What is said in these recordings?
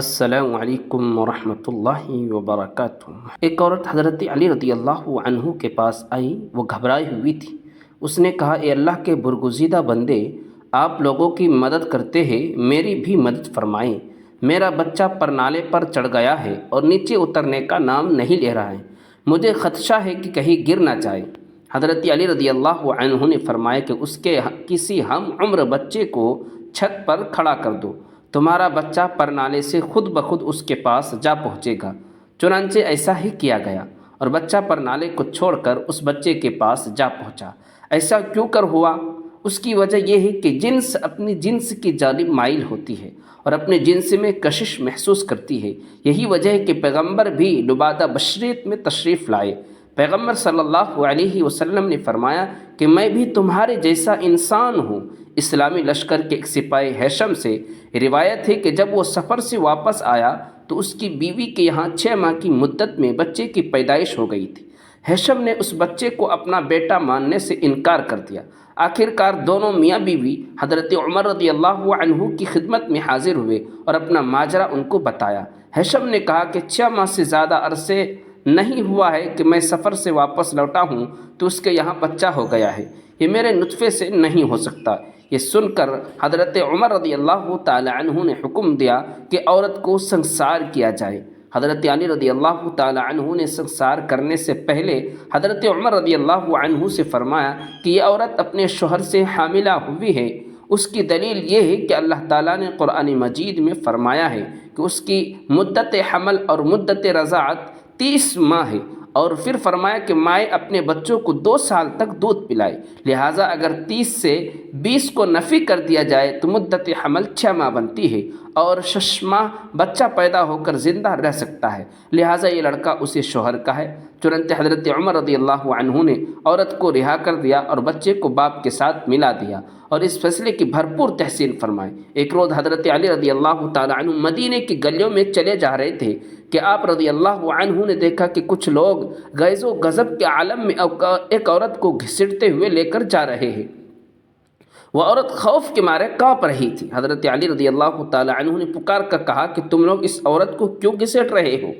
السلام علیکم ورحمۃ اللہ وبرکاتہ۔ ایک عورت حضرت علی رضی اللہ عنہ کے پاس آئی۔ وہ گھبرائی ہوئی تھی۔ اس نے کہا، اے اللہ کے برگزیدہ بندے، آپ لوگوں کی مدد کرتے ہیں، میری بھی مدد فرمائیں۔ میرا بچہ پرنالے پر چڑھ گیا ہے اور نیچے اترنے کا نام نہیں لے رہا ہے۔ مجھے خدشہ ہے کہ کہیں گر نہ جائے۔ حضرت علی رضی اللہ عنہ نے فرمایا کہ اس کے کسی ہم عمر بچے کو چھت پر کھڑا کر دو، تمہارا بچہ پرنالے سے خود بخود اس کے پاس جا پہنچے گا۔ چنانچہ ایسا ہی کیا گیا اور بچہ پرنالے کو چھوڑ کر اس بچے کے پاس جا پہنچا۔ ایسا کیوں کر ہوا؟ اس کی وجہ یہ ہے کہ جنس اپنی جنس کی جانب مائل ہوتی ہے اور اپنے جنس میں کشش محسوس کرتی ہے۔ یہی وجہ ہے کہ پیغمبر بھی لبادہ بشریت میں تشریف لائے۔ پیغمبر صلی اللہ علیہ وسلم نے فرمایا کہ میں بھی تمہارے جیسا انسان ہوں۔ اسلامی لشکر کے ایک سپاہی ہیشم سے روایت ہے کہ جب وہ سفر سے واپس آیا تو اس کی بیوی کے یہاں 6 ماہ کی مدت میں بچے کی پیدائش ہو گئی تھی۔ ہیشم نے اس بچے کو اپنا بیٹا ماننے سے انکار کر دیا۔ آخر کار دونوں میاں بیوی حضرت عمر رضی اللہ عنہ کی خدمت میں حاضر ہوئے اور اپنا ماجرا ان کو بتایا۔ ہیشم نے کہا کہ 6 ماہ سے زیادہ عرصے نہیں ہوا ہے کہ میں سفر سے واپس لوٹا ہوں تو اس کے یہاں بچہ ہو گیا ہے، یہ میرے نطفے سے نہیں ہو سکتا۔ یہ سن کر حضرت عمر رضی اللہ تعالی عنہ نے حکم دیا کہ عورت کو سنسار کیا جائے۔ حضرت علی رضی اللہ تعالی عنہ نے سنسار کرنے سے پہلے حضرت عمر رضی اللہ عنہ سے فرمایا کہ یہ عورت اپنے شوہر سے حاملہ ہوئی ہے۔ اس کی دلیل یہ ہے کہ اللہ تعالیٰ نے قرآن مجید میں فرمایا ہے کہ اس کی مدت حمل اور مدت رضاعت 30 ماہ ہے، اور پھر فرمایا کہ مائیں اپنے بچوں کو 2 سال تک دودھ پلائے۔ لہٰذا اگر 30 سے 20 کو نفی کر دیا جائے تو مدت حمل 6 ماہ بنتی ہے اور 6 ماہ بچہ پیدا ہو کر زندہ رہ سکتا ہے، لہٰذا یہ لڑکا اسے شوہر کا ہے۔ چنانچہ حضرت عمر رضی اللہ عنہ نے عورت کو رہا کر دیا اور بچے کو باپ کے ساتھ ملا دیا اور اس فیصلے کی بھرپور تحسین فرمائی۔ ایک روز حضرت علی رضی اللہ تعالی عنہ مدینے کی گلیوں میں چلے جا رہے تھے کہ آپ رضی اللہ عنہ نے دیکھا کہ کچھ لوگ غیظ و غضب کے عالم میں ایک عورت کو گھسیٹتے ہوئے لے کر جا رہے ہیں۔ وہ عورت خوف کے مارے کانپ رہی تھی۔ حضرت علی رضی اللہ تعالی عنہ نے پکار کر کہا کہ تم لوگ اس عورت کو کیوں گھسیٹ رہے ہو؟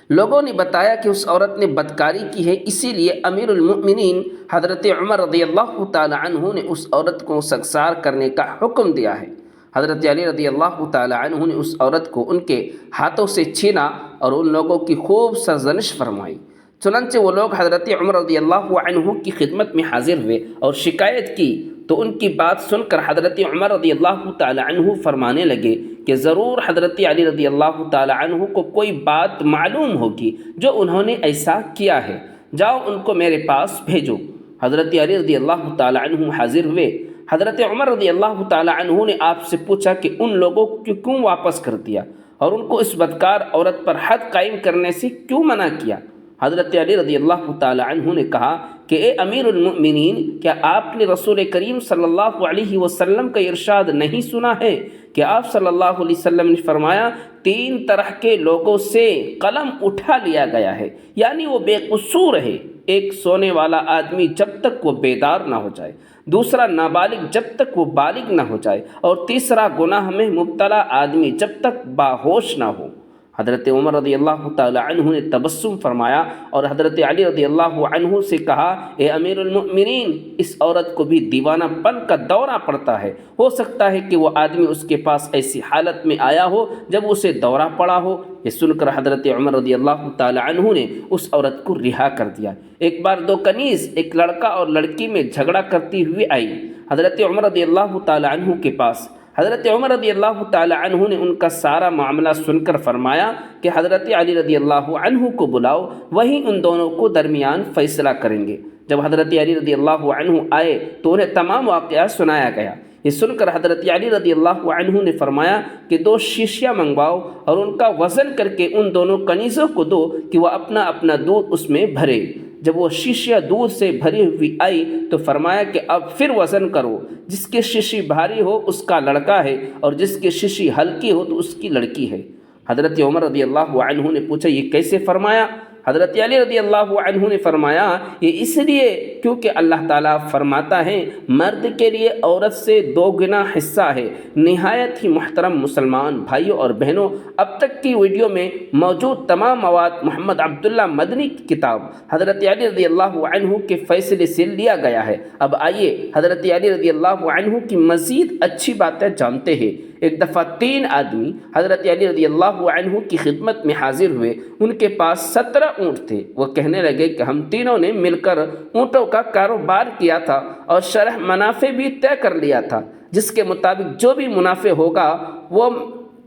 لوگوں نے بتایا کہ اس عورت نے بدکاری کی ہے، اسی لیے امیر المؤمنین حضرت عمر رضی اللہ تعالی عنہ نے اس عورت کو سنسار کرنے کا حکم دیا ہے۔ حضرت علی رضی اللہ تعالی عنہ نے اس عورت کو ان کے ہاتھوں سے چھینا اور ان لوگوں کی خوب سرزنش فرمائی۔ چنانچہ وہ لوگ حضرت عمر رضی اللہ عنہ کی خدمت میں حاضر ہوئے اور شکایت کی تو ان کی بات سن کر حضرت عمر رضی اللہ تعالی عنہ فرمانے لگے کہ ضرور حضرت علی رضی اللہ تعالی عنہ کو کوئی بات معلوم ہوگی جو انہوں نے ایسا کیا ہے، جاؤ ان کو میرے پاس بھیجو۔ حضرت علی رضی اللہ تعالی عنہ حاضر ہوئے۔ حضرت عمر رضی اللہ تعالی عنہ نے آپ سے پوچھا کہ ان لوگوں کو کیوں واپس کر دیا اور ان کو اس بدکار عورت پر حد قائم کرنے سے کیوں منع کیا؟ حضرت علی رضی اللہ تعالی عنہ نے کہا کہ اے امیر المؤمنین، کیا آپ نے رسول کریم صلی اللہ علیہ وسلم کا ارشاد نہیں سنا ہے کہ آپ صلی اللہ علیہ وسلم نے فرمایا 3 طرح کے لوگوں سے قلم اٹھا لیا گیا ہے، یعنی وہ بے قصور ہے۔ ایک سونے والا آدمی جب تک وہ بیدار نہ ہو جائے، دوسرا نابالغ جب تک وہ بالغ نہ ہو جائے، اور تیسرا گناہ میں مبتلا آدمی جب تک باہوش نہ ہو۔ حضرت عمر رضی اللہ تعالی عنہ نے تبسم فرمایا اور حضرت علی رضی اللہ عنہ سے کہا، اے امیر المؤمنین، اس عورت کو بھی دیوانہ پن کا دورہ پڑتا ہے، ہو سکتا ہے کہ وہ آدمی اس کے پاس ایسی حالت میں آیا ہو جب اسے دورہ پڑا ہو۔ یہ سن کر حضرت عمر رضی اللہ تعالی عنہ نے اس عورت کو رہا کر دیا۔ ایک بار 2 کنیز، ایک لڑکا اور لڑکی میں جھگڑا کرتی ہوئی آئی حضرت عمر رضی اللہ تعالی عنہ کے پاس۔ حضرت عمر رضی اللہ تعالی عنہ نے ان کا سارا معاملہ سن کر فرمایا کہ حضرت علی رضی اللہ عنہ کو بلاؤ، وہی ان دونوں کو درمیان فیصلہ کریں گے۔ جب حضرت علی رضی اللہ عنہ آئے تو انہیں تمام واقعہ سنایا گیا۔ یہ سن کر حضرت علی رضی اللہ عنہ نے فرمایا کہ 2 شیشیاں منگواؤ اور ان کا وزن کر کے ان دونوں کنیزوں کو دو کہ وہ اپنا اپنا دودھ اس میں بھرے۔ جب وہ شیشیاں دودھ سے بھری ہوئی آئی تو فرمایا کہ اب پھر وزن کرو، جس کی شیشی بھاری ہو اس کا لڑکا ہے اور جس کی شیشی ہلکی ہو تو اس کی لڑکی ہے۔ حضرت عمر رضی اللہ عنہ نے پوچھا، یہ کیسے فرمایا؟ حضرت علی رضی اللہ عنہ نے فرمایا یہ اس لیے کیونکہ اللہ تعالیٰ فرماتا ہے مرد کے لیے عورت سے 2 گنا حصہ ہے۔ نہایت ہی محترم مسلمان بھائیوں اور بہنوں، اب تک کی ویڈیو میں موجود تمام مواد محمد عبداللہ مدنی کی کتاب حضرت علی رضی اللہ عنہ کے فیصلے سے لیا گیا ہے۔ اب آئیے حضرت علی رضی اللہ عنہ کی مزید اچھی باتیں جانتے ہیں۔ ایک دفعہ 3 آدمی حضرت علی رضی اللہ عنہ کی خدمت میں حاضر ہوئے۔ ان کے پاس 17 اونٹ تھے۔ وہ کہنے لگے کہ ہم تینوں نے مل کر اونٹوں کا کاروبار کیا تھا اور شرح منافع بھی طے کر لیا تھا، جس کے مطابق جو بھی منافع ہوگا وہ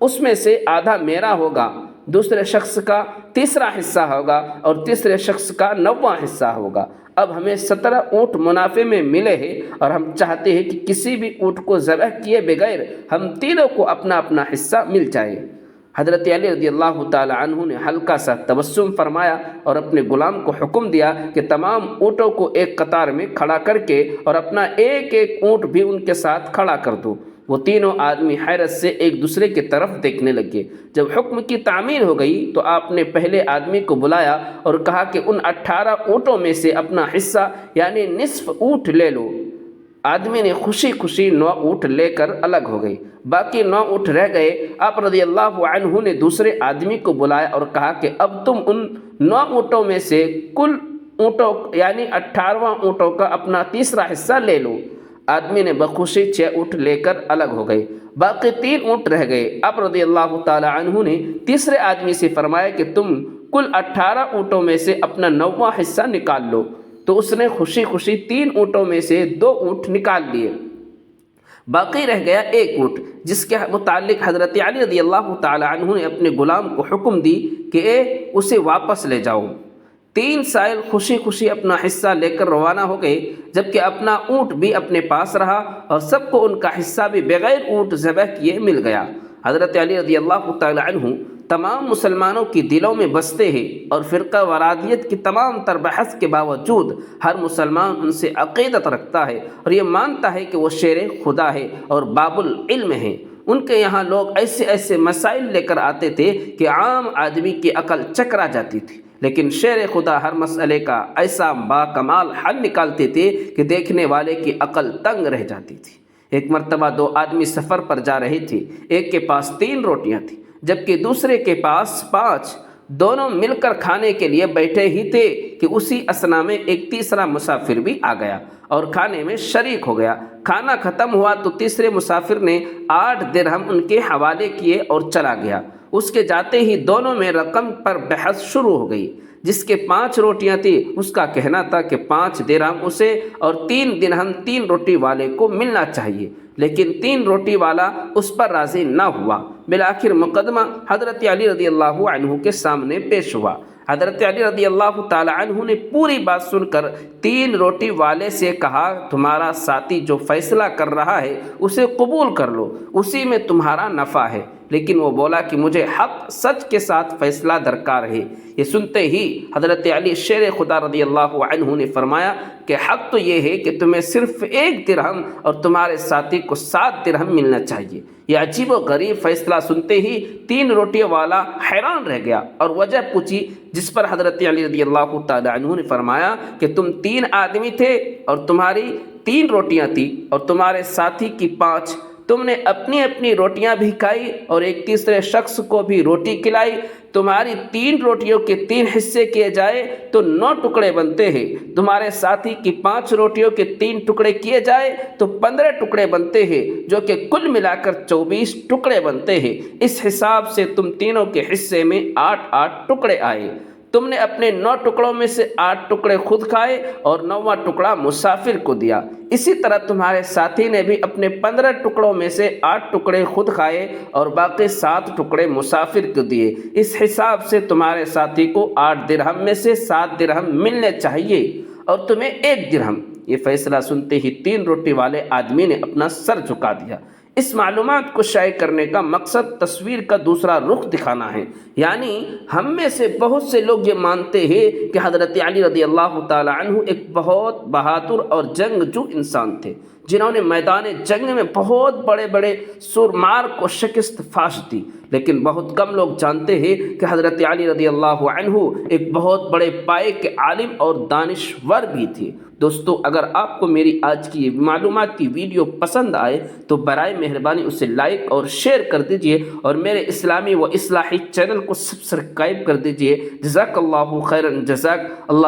اس میں سے آدھا میرا ہوگا، دوسرے شخص کا تیسرا حصہ ہوگا اور تیسرے شخص کا 9واں حصہ ہوگا۔ اب ہمیں 17 اونٹ منافع میں ملے ہیں اور ہم چاہتے ہیں کہ کسی بھی اونٹ کو ذبح کیے بغیر ہم تینوں کو اپنا اپنا حصہ مل جائے۔ حضرت علی رضی اللہ تعالی عنہ نے ہلکا سا تبسم فرمایا اور اپنے غلام کو حکم دیا کہ تمام اونٹوں کو ایک قطار میں کھڑا کر کے اور اپنا ایک ایک اونٹ بھی ان کے ساتھ کھڑا کر دو۔ وہ تینوں آدمی حیرت سے ایک دوسرے کی طرف دیکھنے لگے۔ جب حکم کی تعمیل ہو گئی تو آپ نے پہلے آدمی کو بلایا اور کہا کہ ان 18 اونٹوں میں سے اپنا حصہ یعنی نصف اونٹ لے لو۔ آدمی نے خوشی خوشی 9 اونٹ لے کر الگ ہو گئے، باقی 9 اونٹ رہ گئے۔ آپ رضی اللہ عنہ نے دوسرے آدمی کو بلایا اور کہا کہ اب تم ان 9 اونٹوں میں سے کل اونٹوں یعنی 18واں اونٹوں کا اپنا تیسرا حصہ لے لو۔ آدمی نے بخوشی 6 اونٹ لے کر الگ ہو گئے، باقی 3 اونٹ رہ گئے۔ آپ رضی اللہ تعالی عنہ نے تیسرے آدمی سے فرمایا کہ تم کل 18 اونٹوں میں سے اپنا 9واں حصہ نکال لو۔ تو اس نے خوشی خوشی 3 اونٹوں میں سے 2 اونٹ نکال لیے، باقی رہ گیا 1 اونٹ، جس کے متعلق حضرت علی رضی اللہ تعالی عنہ نے اپنے غلام کو حکم دی کہ اسے واپس لے جاؤ۔ 3 سائل خوشی خوشی اپنا حصہ لے کر روانہ ہو گئے، جبکہ اپنا اونٹ بھی اپنے پاس رہا اور سب کو ان کا حصہ بھی بغیر اونٹ ذبح کیے مل گیا۔ حضرت علی رضی اللہ تعالی عنہ تمام مسلمانوں کی دلوں میں بستے ہیں اور فرقہ وارادیت کی تمام تر بحث کے باوجود ہر مسلمان ان سے عقیدت رکھتا ہے اور یہ مانتا ہے کہ وہ شیر خدا ہے اور باب العلم ہے۔ ان کے یہاں لوگ ایسے ایسے مسائل لے کر آتے تھے کہ عام آدمی کی عقل چکرا جاتی تھی، لیکن شیر خدا ہر مسئلے کا ایسا باکمال حل نکالتے تھے کہ دیکھنے والے کی عقل تنگ رہ جاتی تھی۔ ایک مرتبہ 2 آدمی سفر پر جا رہے تھے، ایک کے پاس 3 روٹیاں تھیں جبکہ دوسرے کے پاس 5۔ دونوں مل کر کھانے کے لیے بیٹھے ہی تھے کہ اسی اثنا میں ایک تیسرا مسافر بھی آ گیا اور کھانے میں شریک ہو گیا۔ کھانا ختم ہوا تو تیسرے مسافر نے 8 درہم ان کے حوالے کیے اور چلا گیا۔ اس کے جاتے ہی دونوں میں رقم پر بحث شروع ہو گئی۔ جس کے 5 روٹیاں تھیں اس کا کہنا تھا کہ 5 درہم اسے اور 3 درہم 3 روٹی والے کو ملنا چاہیے، لیکن 3 روٹی والا اس پر راضی نہ ہوا۔ بالآخر مقدمہ حضرت علی رضی اللہ عنہ کے سامنے پیش ہوا۔ حضرت علی رضی اللہ تعالی عنہ نے پوری بات سن کر 3 روٹی والے سے کہا تمہارا ساتھی جو فیصلہ کر رہا ہے اسے قبول کر لو، اسی میں تمہارا نفع ہے۔ لیکن وہ بولا کہ مجھے حق سچ کے ساتھ فیصلہ درکار ہے۔ یہ سنتے ہی حضرت علی شیر خدا رضی اللہ عنہ نے فرمایا کہ حق تو یہ ہے کہ تمہیں صرف 1 درہم اور تمہارے ساتھی کو 7 درہم ملنا چاہیے۔ یہ عجیب و غریب فیصلہ سنتے ہی 3 روٹی والا حیران رہ گیا اور وجہ پوچھی، جس پر حضرت علی رضی اللہ تعالی عنہ نے فرمایا کہ تم 3 آدمی تھے اور تمہاری 3 روٹیاں تھیں اور تمہارے ساتھی کی 5۔ تم نے اپنی اپنی روٹیاں بھی کھائی اور ایک تیسرے شخص کو بھی روٹی کھلائی۔ تمہاری 3 روٹیوں کے 3 حصے کیے جائے تو 9 ٹکڑے بنتے ہیں، تمہارے ساتھی کی 5 روٹیوں کے 3 ٹکڑے کیے جائے تو 15 ٹکڑے بنتے ہیں، جو کہ کل ملا کر 24 ٹکڑے بنتے ہیں۔ اس حساب سے تم تینوں کے حصے میں 8 ٹکڑے آئے۔ تم نے اپنے 9 ٹکڑوں میں سے 8 ٹکڑے خود کھائے اور 9واں ٹکڑا مسافر کو دیا۔ اسی طرح تمہارے ساتھی نے بھی اپنے 15 ٹکڑوں میں سے 8 ٹکڑے خود کھائے اور باقی 7 ٹکڑے مسافر کو دیے۔ اس حساب سے تمہارے ساتھی کو 8 درہم میں سے 7 درہم ملنے چاہیے اور تمہیں 1 درہم۔ یہ فیصلہ سنتے ہی 3 روٹی والے آدمی نے اپنا سر جھکا دیا۔ اس معلومات کو شائع کرنے کا مقصد تصویر کا دوسرا رخ دکھانا ہے، یعنی ہم میں سے بہت سے لوگ یہ مانتے ہیں کہ حضرت علی رضی اللہ تعالی عنہ ایک بہت بہادر اور جنگجو انسان تھے، جنہوں نے میدان جنگ میں بہت بڑے بڑے سورمار کو شکست فاش دی، لیکن بہت کم لوگ جانتے ہیں کہ حضرت علی رضی اللہ عنہ ایک بہت بڑے پائے کے عالم اور دانشور بھی تھے۔ دوستو، اگر آپ کو میری آج کی یہ معلوماتی ویڈیو پسند آئے تو برائے مہربانی اسے لائک اور شیئر کر دیجئے، اور میرے اسلامی و اصلاحی چینل کو سبسکرائب کر دیجئے۔ جزاک اللہ خیرا، جزاک اللہ